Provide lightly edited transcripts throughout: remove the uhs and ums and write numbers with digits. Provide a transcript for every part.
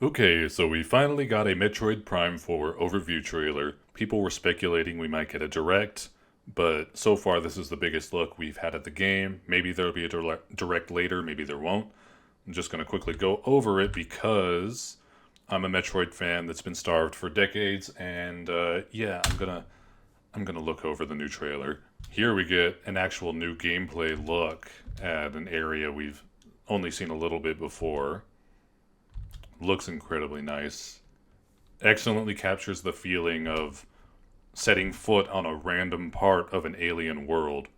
Okay, so we finally got a Metroid Prime 4 overview trailer. People were speculating we might get a direct, but so far this is the biggest look we've had at the game. Maybe there'll be a direct later, maybe there won't. I'm just going to quickly go over it because I'm a Metroid fan that's been starved for decades, and yeah, I'm gonna look over the new trailer. Here we get an actual new gameplay look at an area we've only seen a little bit before. Looks incredibly nice. Excellently captures the feeling of setting foot on a random part of an alien world.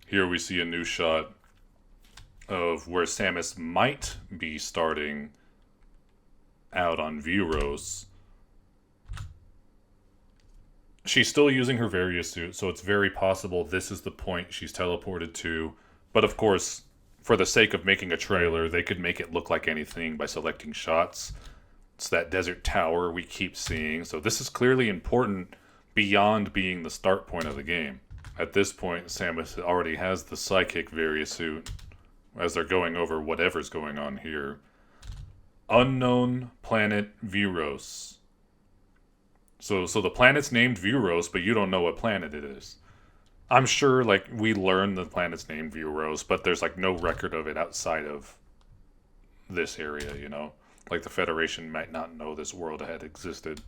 Here we see a new shot of where Samus might be starting out on Vuros. She's still using her various suit, so it's very possible this is the point she's teleported to. But of course, for the sake of making a trailer, they could make it look like anything by selecting shots. It's that desert tower we keep seeing, so this is clearly important beyond being the start point of the game. At this point, Samus already has the psychic various suit as they're going over whatever's going on here. Unknown planet Vuros. So the planet's named Vuros, but you don't know what planet it is. I'm sure, like, we learned the planet's named Vuros, but there's, like, no record of it outside of this area, you know? Like, the Federation might not know this world had existed.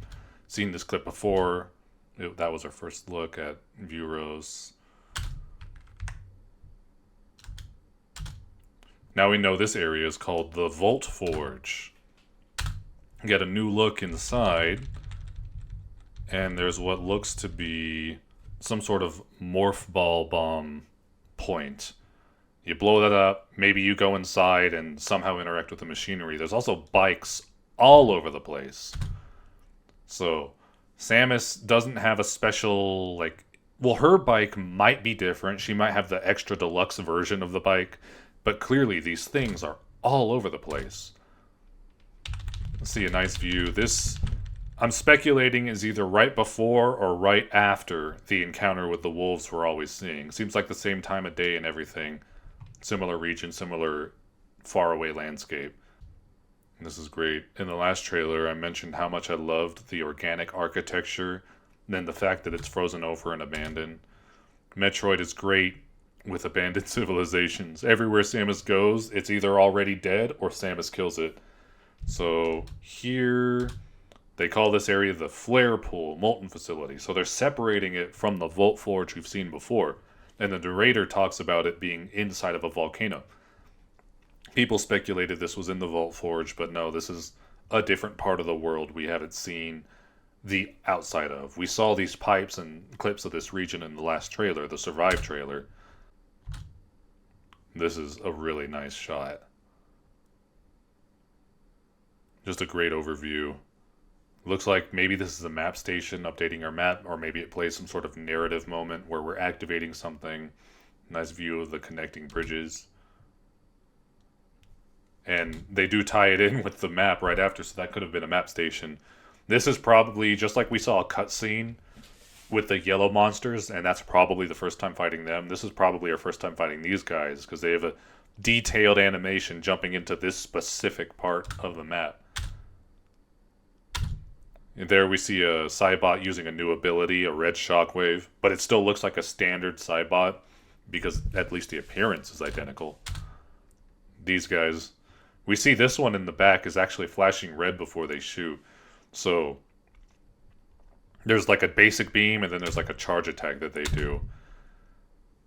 Seen this clip before. That was our first look at Vuros. Now we know this area is called the Vault Forge. Get a new look inside, and there's what looks to be some sort of morph ball bomb point. You blow that up, maybe you go inside and somehow interact with the machinery. There's also bikes all over the place. So, Samus doesn't have a special, like, well, her bike might be different. She might have the extra deluxe version of the bike, but clearly these things are all over the place. Let's see a nice view. This, I'm speculating, is either right before or right after the encounter with the wolves we're always seeing. Seems like the same time of day and everything. Similar region, similar faraway landscape. This is great. In the last trailer, I mentioned how much I loved the organic architecture, and then the fact that it's frozen over and abandoned. Metroid is great with abandoned civilizations. Everywhere Samus goes, it's either already dead or Samus kills it. So here, they call this area the Flare Pool Molten Facility. So they're separating it from the Vault Forge we've seen before. And the narrator talks about it being inside of a volcano. People speculated this was in the Vault Forge, but no, this is a different part of the world we haven't seen the outside of. We saw these pipes and clips of this region in the last trailer, the Survive trailer. This is a really nice shot. Just a great overview. Looks like maybe this is a map station updating our map, or maybe it plays some sort of narrative moment where we're activating something. Nice view of the connecting bridges. And they do tie it in with the map right after, so that could have been a map station. This is probably, just like we saw a cutscene with the yellow monsters, and that's probably the first time fighting them. This is probably our first time fighting these guys, because they have a detailed animation jumping into this specific part of the map. And there we see a Cybot using a new ability, a red shockwave, but it still looks like a standard Cybot because at least the appearance is identical. These guys, we see this one in the back is actually flashing red before they shoot. So there's like a basic beam and then there's like a charge attack that they do.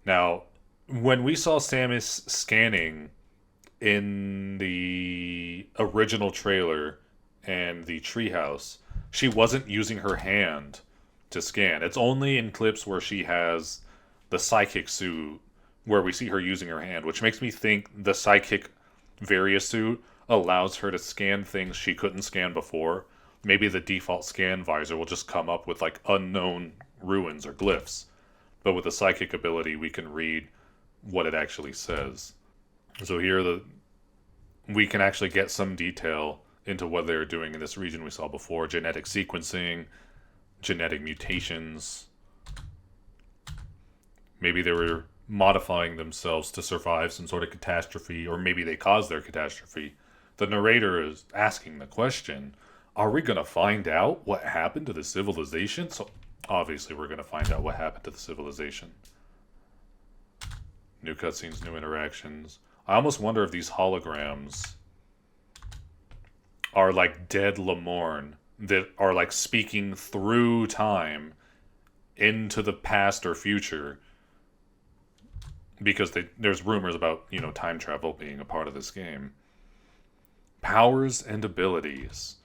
Now, when we saw Samus scanning in the original trailer and the treehouse, she wasn't using her hand to scan. It's only in clips where she has the psychic suit where we see her using her hand, which makes me think the psychic Varia suit allows her to scan things she couldn't scan before. Maybe the default scan visor will just come up with like unknown ruins or glyphs. But with the psychic ability, we can read what it actually says. So here we can actually get some detail into what they're doing in this region we saw before. Genetic sequencing, genetic mutations. Maybe they were modifying themselves to survive some sort of catastrophe, or maybe they caused their catastrophe. The narrator is asking the question, are we going to find out what happened to the civilization? So obviously we're going to find out what happened to the civilization. New cutscenes, new interactions. I almost wonder if these holograms are like dead Lamorne that are like speaking through time into the past or future, because there's rumors about, time travel being a part of this game. Powers and abilities.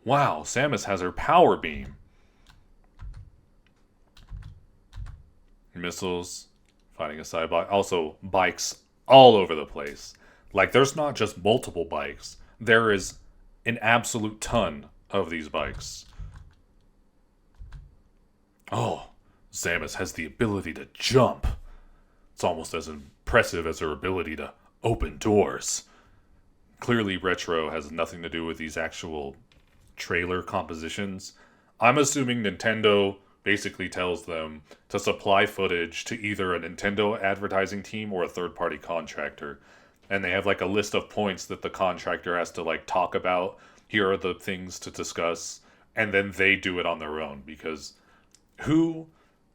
Wow, Samus has her power beam. Missiles, fighting a side block. Also, bikes all over the place. Like, there's not just multiple bikes. There is an absolute ton of these bikes. Oh, Samus has the ability to jump. It's almost as impressive as her ability to open doors. Clearly, Retro has nothing to do with these actual trailer compositions. I'm assuming Nintendo basically tells them to supply footage to either a Nintendo advertising team or a third-party contractor. And they have like a list of points that the contractor has to like talk about. Here are the things to discuss. And then they do it on their own. Because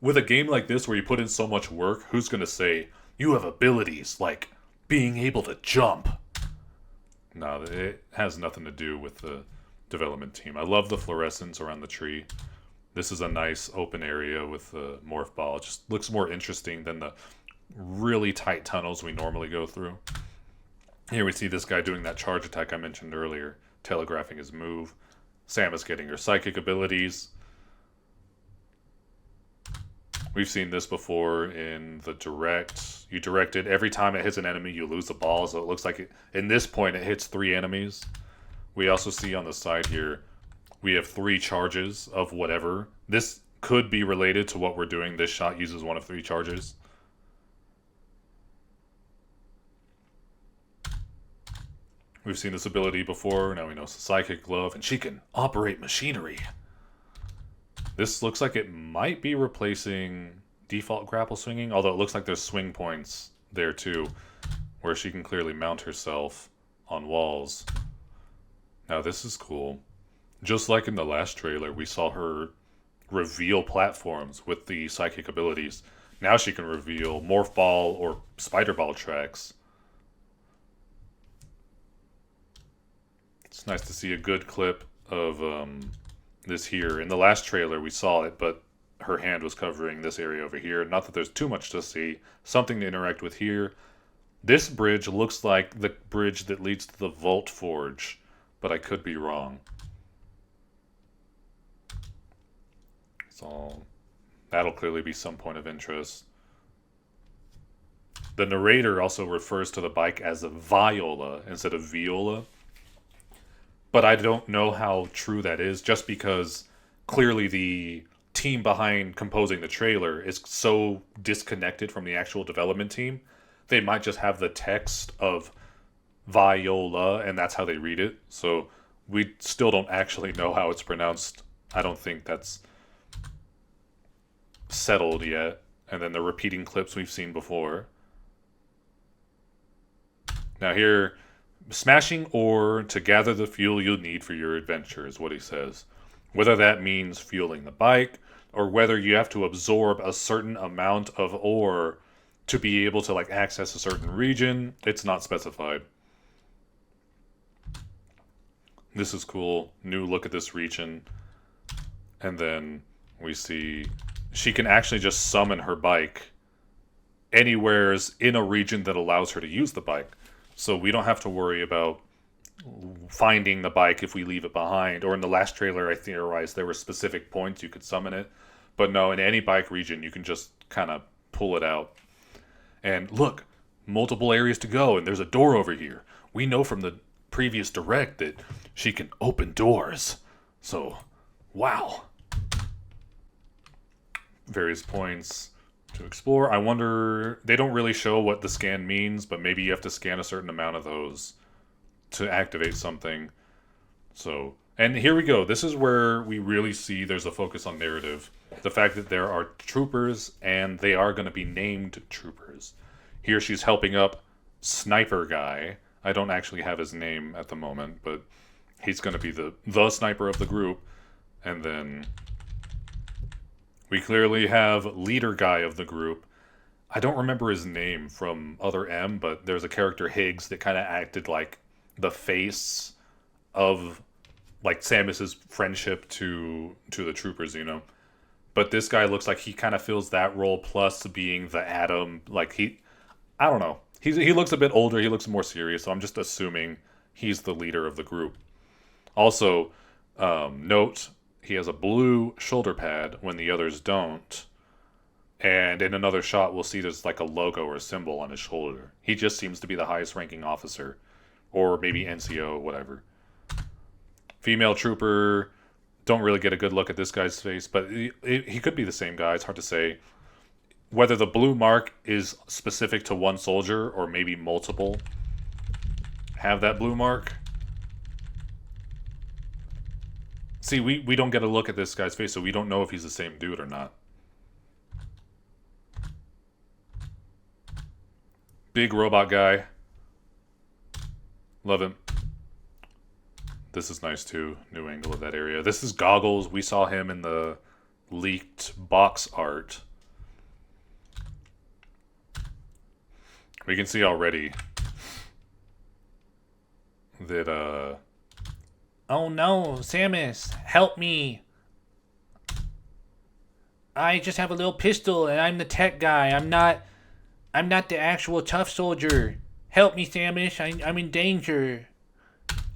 with a game like this where you put in so much work, who's going to say, you have abilities like being able to jump? No, it has nothing to do with the development team. I love the fluorescence around the tree. This is a nice open area with the morph ball. It just looks more interesting than the really tight tunnels we normally go through. Here we see this guy doing that charge attack I mentioned earlier, telegraphing his move. Samus getting her psychic abilities. We've seen this before in the direct. You direct it. Every time it hits an enemy, you lose the ball. So it looks like in this point, it hits 3 enemies. We also see on the side here, we have 3 charges of whatever. This could be related to what we're doing. This shot uses one of 3 charges. We've seen this ability before. Now we know it's a psychic glove, and she can operate machinery. This looks like it might be replacing default grapple swinging, although it looks like there's swing points there too, where she can clearly mount herself on walls. Now this is cool. Just like in the last trailer, we saw her reveal platforms with the psychic abilities. Now she can reveal morph ball or spider ball tracks. It's nice to see a good clip of this here. In the last trailer we saw it, but her hand was covering this area over here. Not that there's too much to see. Something to interact with here. This bridge looks like the bridge that leads to the Vault Forge, but I could be wrong. So that'll clearly be some point of interest. The narrator also refers to the bike as a Viola instead of Viola. But I don't know how true that is, just because clearly the team behind composing the trailer is so disconnected from the actual development team. They might just have the text of Viola, and that's how they read it. So we still don't actually know how it's pronounced. I don't think that's settled yet. And then the repeating clips we've seen before. Now here, smashing ore to gather the fuel you'll need for your adventure is what he says. Whether that means fueling the bike, or whether you have to absorb a certain amount of ore to be able to access a certain region, it's not specified. This is cool. New look at this region. And then we see she can actually just summon her bike anywheres in a region that allows her to use the bike. So we don't have to worry about finding the bike if we leave it behind. Or in the last trailer, I theorized there were specific points you could summon it. But no, in any bike region, you can just kind of pull it out. And look, multiple areas to go, and there's a door over here. We know from the previous direct that she can open doors. So, wow. Various points to explore. I wonder, they don't really show what the scan means, but maybe you have to scan a certain amount of those to activate something. So, and here we go. This is where we really see there's a focus on narrative. The fact that there are troopers, and they are going to be named troopers. Here she's helping up Sniper Guy, I don't actually have his name at the moment, but he's going to be the sniper of the group. And then we clearly have leader guy of the group. I don't remember his name from Other M, but there's a character Higgs that kind of acted like the face of like Samus's friendship to the troopers, you know. But this guy looks like he kind of fills that role plus being the Atom. Like I don't know. He looks a bit older. He looks more serious. So I'm just assuming he's the leader of the group. Also, note he has a blue shoulder pad when the others don't. And in another shot, we'll see there's like a logo or a symbol on his shoulder. He just seems to be the highest ranking officer. Or maybe NCO, whatever. Female trooper, don't really get a good look at this guy's face, but he could be the same guy. It's hard to say. Whether the blue mark is specific to one soldier or maybe multiple have that blue mark. See, we don't get a look at this guy's face, so we don't know if he's the same dude or not. Big robot guy. Love him. This is nice too. New angle of that area. This is Goggles. We saw him in the leaked box art. We can see already that oh no, Samus, help me. I just have a little pistol and I'm the tech guy. I'm not the actual tough soldier. Help me, Samus. I'm in danger.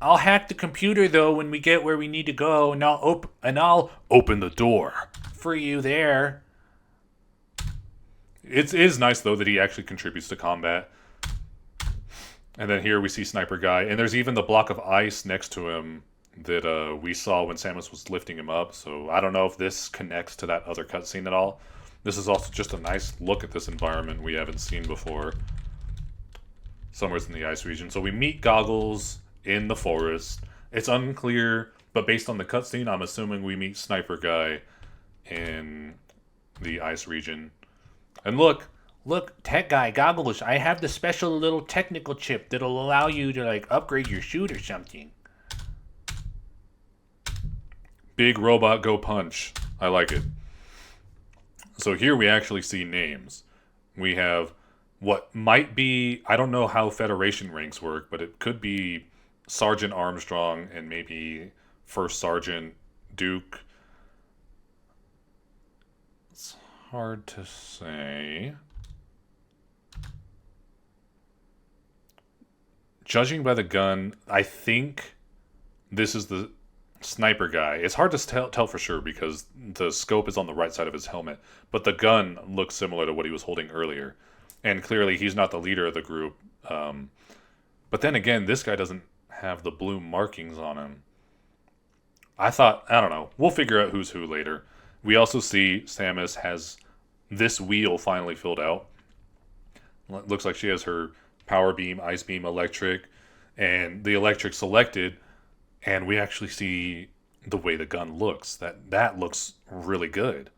I'll hack the computer though when we get where we need to go, and I'll open the door for you there. It is nice though that he actually contributes to combat. And then here we see Sniper Guy, and there's even the block of ice next to him that we saw when Samus was lifting him up. So I don't know if this connects to that other cutscene at all. This is also just a nice look at this environment we haven't seen before. Somewhere in the ice region. So we meet Goggles in the forest. It's unclear, but based on the cutscene, I'm assuming we meet Sniper Guy in the ice region. And look, Tech Guy, Goggles, I have the special little technical chip that'll allow you to like upgrade your shoot or something. Big robot go punch. I like it. So here we actually see names. We have what might be, I don't know how Federation ranks work, but it could be Sergeant Armstrong and maybe First Sergeant Duke. It's hard to say. Judging by the gun, I think this is the Sniper Guy. It's hard to tell for sure because the scope is on the right side of his helmet, but the gun looks similar to what he was holding earlier. And clearly he's not the leader of the group. But then again, this guy doesn't have the blue markings on him. I don't know. We'll figure out who's who later. We also see Samus has this wheel finally filled out. Looks like she has her power beam, ice beam, electric, and the electric selected. And we actually see the way the gun looks. That looks really good.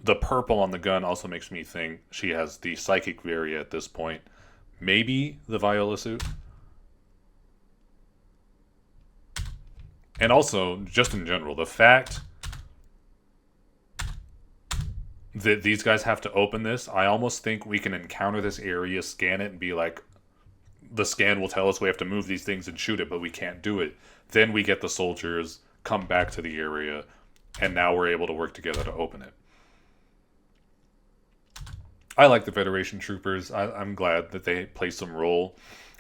The purple on the gun also makes me think she has the psychic Varia at this point. Maybe the Viola suit. And also, just in general, the fact that these guys have to open this, I almost think we can encounter this area, scan it, and be like, the scan will tell us we have to move these things and shoot it, but we can't do it. Then we get the soldiers, come back to the area, and now we're able to work together to open it. I like the Federation troopers. I'm glad that they play some role.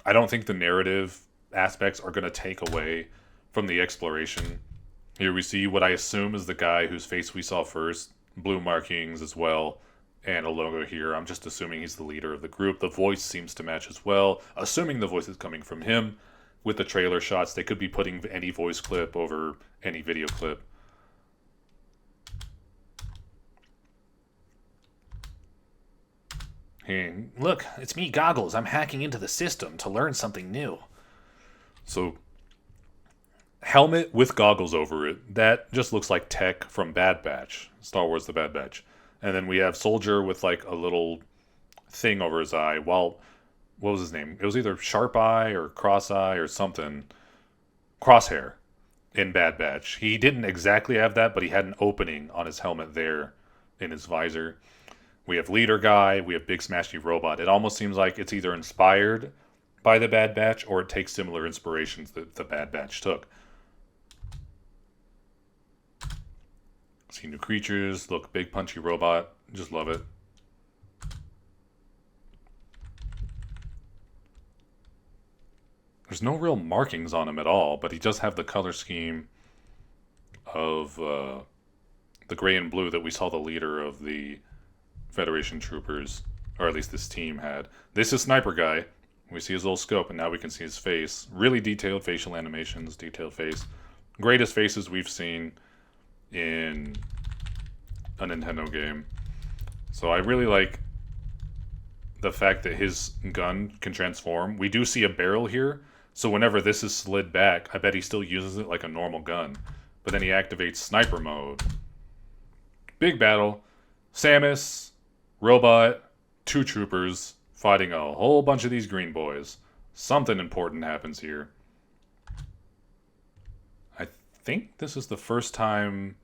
I don't think the narrative aspects are going to take away from the exploration. Here we see what I assume is the guy whose face we saw first. Blue markings as well. And a logo here. I'm just assuming he's the leader of the group. The voice seems to match as well. Assuming the voice is coming from him. With the trailer shots, they could be putting any voice clip over any video clip. Hey, look, it's me, Goggles. I'm hacking into the system to learn something new. So, helmet with goggles over it. That just looks like Tech from Bad Batch. Star Wars The Bad Batch. And then we have Soldier with like a little thing over his eye. While what was his name? It was either Sharp Eye or Cross Eye or something. Crosshair in Bad Batch. He didn't exactly have that, but he had an opening on his helmet there in his visor. We have Leader Guy, we have Big Smashy Robot. It almost seems like it's either inspired by the Bad Batch or it takes similar inspirations that the Bad Batch took. See new creatures. Look, big punchy robot. Just love it. There's no real markings on him at all, but he does have the color scheme of the gray and blue that we saw the leader of the Federation troopers, or at least this team had. This is Sniper Guy. We see his little scope, and now we can see his face. Really detailed facial animations, detailed face. Greatest faces we've seen in a Nintendo game. So I really like the fact that his gun can transform. We do see a barrel here, so whenever this is slid back, I bet he still uses it like a normal gun. But then he activates sniper mode. Big battle. Samus, robot, 2 troopers fighting a whole bunch of these green boys. Something important happens here. I think this is the first time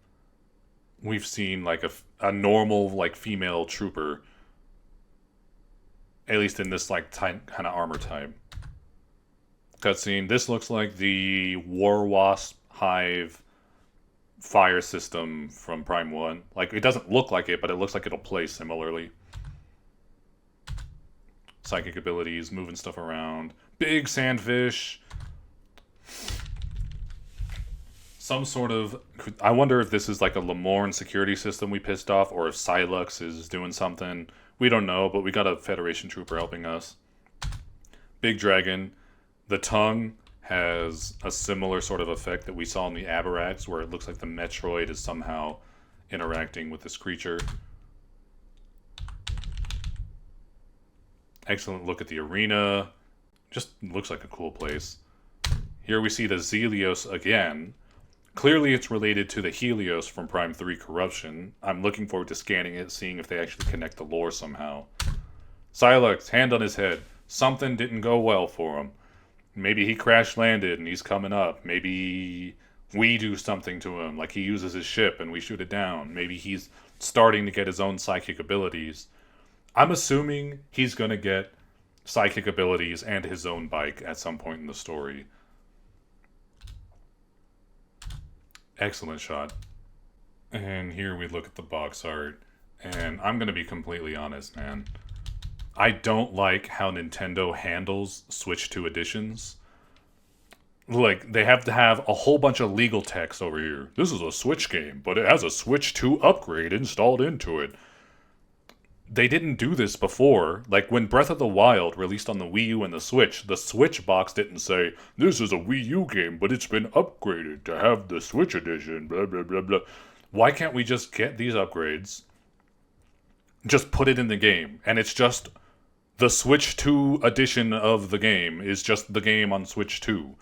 we've seen like a normal like female trooper, at least in this like kind of armor type. Cutscene. This looks like the War Wasp Hive fire system from Prime 1. Like, it doesn't look like it, but it looks like it'll play similarly. Psychic abilities, moving stuff around. Big sandfish. Some sort of... I wonder if this is like a Lamorne security system we pissed off, or if Silux is doing something. We don't know, but we got a Federation trooper helping us. Big dragon. The tongue has a similar sort of effect that we saw in the Aberrax, where it looks like the Metroid is somehow interacting with this creature. Excellent look at the arena. Just looks like a cool place. Here we see the Zelios again. Clearly it's related to the Helios from Prime 3 Corruption. I'm looking forward to scanning it, seeing if they actually connect the lore somehow. Silux, hand on his head. Something didn't go well for him. Maybe he crash landed and he's coming up. Maybe we do something to him, like he uses his ship and we shoot it down. Maybe he's starting to get his own psychic abilities. I'm assuming he's going to get psychic abilities and his own bike at some point in the story. Excellent shot. And here we look at the box art. And I'm going to be completely honest, man. I don't like how Nintendo handles Switch 2 editions. Like, they have to have a whole bunch of legal text over here. This is a Switch game, but it has a Switch 2 upgrade installed into it. They didn't do this before. Like, when Breath of the Wild released on the Wii U and the Switch box didn't say, this is a Wii U game, but it's been upgraded to have the Switch edition, blah, blah, blah, blah. Why can't we just get these upgrades, just put it in the game, and it's just... the Switch 2 edition of the game is just the game on Switch 2.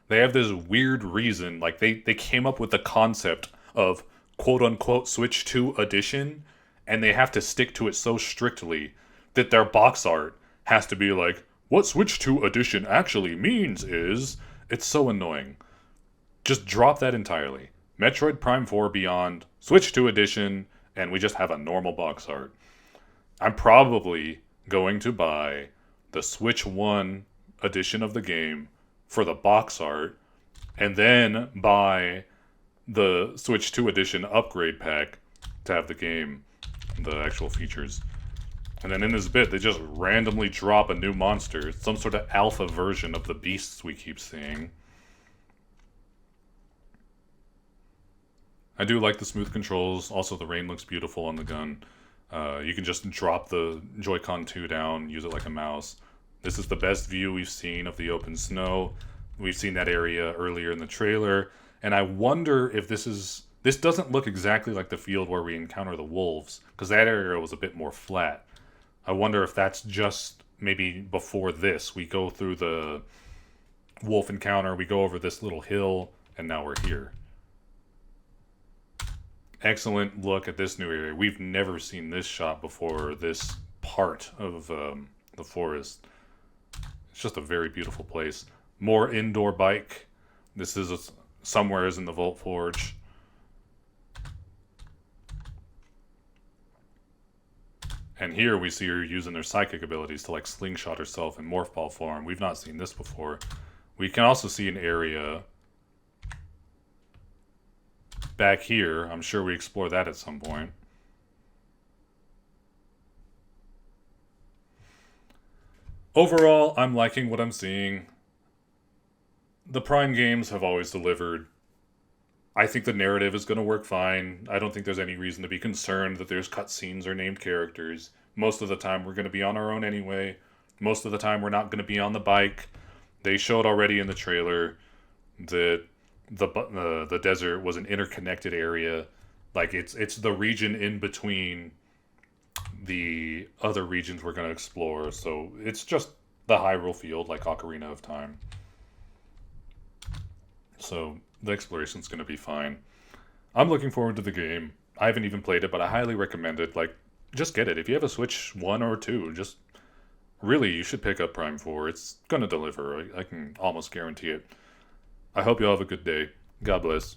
They have this weird reason, like they came up with the concept of quote-unquote Switch 2 edition, and they have to stick to it so strictly that their box art has to be like, what Switch 2 edition actually means is... It's so annoying. Just drop that entirely. Metroid Prime 4 Beyond, Switch 2 edition, and we just have a normal box art. I'm probably... going to buy the Switch 1 edition of the game for the box art, and then buy the Switch 2 edition upgrade pack to have the game, the actual features. And then in this bit, they just randomly drop a new monster, some sort of alpha version of the beasts we keep seeing. I do like the smooth controls. Also, the rain looks beautiful on the gun. You can just drop the Joy-Con 2 down, use it like a mouse. This is the best view we've seen of the open snow. We've seen that area earlier in the trailer. And I wonder if this is... This doesn't look exactly like the field where we encounter the wolves, because that area was a bit more flat. I wonder if that's just maybe before this. We go through the wolf encounter, we go over this little hill, and now we're here. Excellent look at this new area. We've never seen this shot before, this part of the forest. It's just a very beautiful place. More indoor bike. This is somewheres in the Vault Forge. And here we see her using their psychic abilities to like slingshot herself in morph ball form. We've not seen this before. We can also see an area back here. I'm sure we explore that at some point. Overall, I'm liking what I'm seeing. The Prime games have always delivered. I think the narrative is going to work fine. I don't think there's any reason to be concerned that there's cutscenes or named characters. Most of the time, we're going to be on our own anyway. Most of the time, we're not going to be on the bike. They showed already in the trailer that the desert was an interconnected area. Like it's the region in between the other regions we're going to explore. So it's just the Hyrule field, like Ocarina of Time. So the exploration's going to be fine. I'm looking forward to the game. I haven't even played it, but I highly recommend it. Like, just get it. If you have a Switch 1 or 2, just really, you should pick up Prime 4. It's going to deliver. I can almost guarantee it. I hope you all have a good day. God bless.